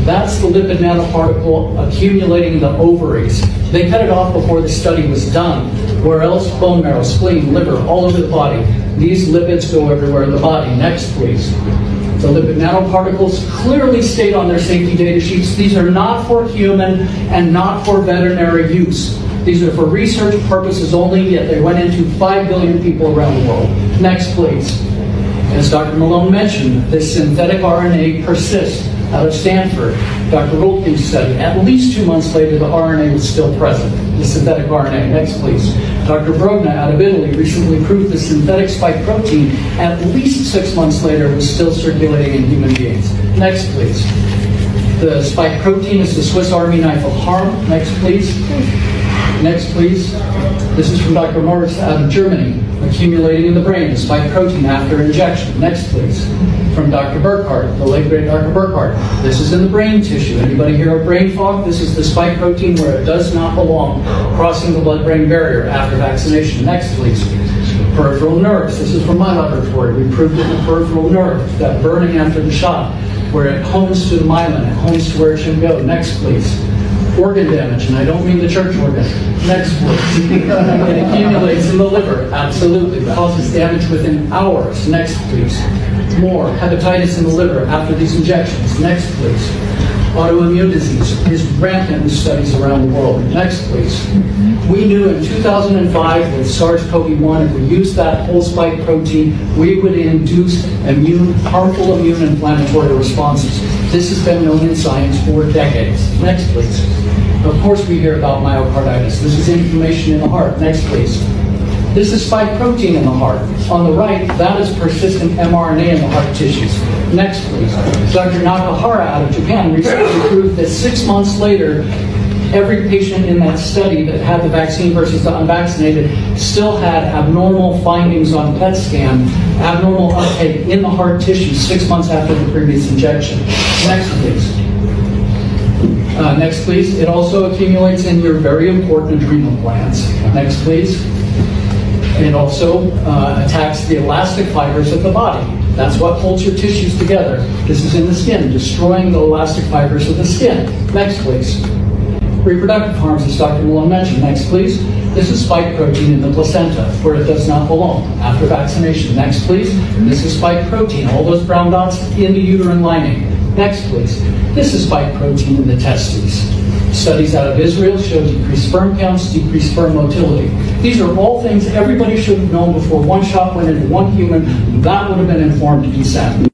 That's the lipid nanoparticle accumulating in the ovaries. They cut it off before the study was done. Where else? Bone marrow, spleen, liver, all over the body. These lipids go everywhere in the body. Next, please. The lipid nanoparticles clearly state on their safety data sheets, these are not for human and not for veterinary use. These are for research purposes only, yet they went into 5 billion people around the world. Next, please. As Dr. Malone mentioned, this synthetic RNA persists out of Stanford. Dr. Rolking's study, at least 2 months later, the RNA was still present, the synthetic RNA. Next, please. Dr. Brogna out of Italy recently proved the synthetic spike protein, at least 6 months later, was still circulating in human beings. Next, please. The spike protein is the Swiss Army knife of harm. Next, please. Next, please. This is from Dr. Morris out of Germany, accumulating in the brain, the spike protein after injection. Next, please. From Dr. Burkhardt, the late great Dr. Burkhardt. This is in the brain tissue. Anybody hear of brain fog? This is the spike protein where it does not belong, crossing the blood-brain barrier after vaccination. Next, please. Peripheral nerves. This is from my laboratory. We proved it in the peripheral nerve, that burning after the shot, where it hones to the myelin, it hones to where it should go. Next, please. Organ damage, and I don't mean the church organ. Next, please. It accumulates in the liver. Absolutely. Causes damage within hours. Next, please. More. Hepatitis in the liver after these injections. Next, please. Autoimmune disease is rampant in studies around the world. Next, please. We knew in 2005 with SARS-CoV-1, if we used that whole spike protein, we would induce harmful immune inflammatory responses. This has been known in science for decades. Next, please. Of course, we hear about myocarditis. This is inflammation in the heart. Next, please. This is spike protein in the heart. On the right, that is persistent mRNA in the heart tissues. Next, please. Dr. Nakahara out of Japan recently proved that 6 months later, every patient in that study that had the vaccine versus the unvaccinated still had abnormal findings on PET scan, abnormal uptake in the heart tissue 6 months after the previous injection. Next, please. Next, please. It also accumulates in your very important adrenal glands. Next, please. It also attacks the elastic fibers of the body. That's what holds your tissues together. This is in the skin, destroying the elastic fibers of the skin. Next, please. Reproductive harms, as Dr. Malone mentioned. Next, please. This is spike protein in the placenta, where it does not belong, after vaccination. Next, please. This is spike protein, all those brown dots in the uterine lining. Next, please. This is spike protein in the testes. Studies out of Israel show decreased sperm counts, decreased sperm motility. These are all things everybody should have known before one shot went into one human. That would have been informed consent.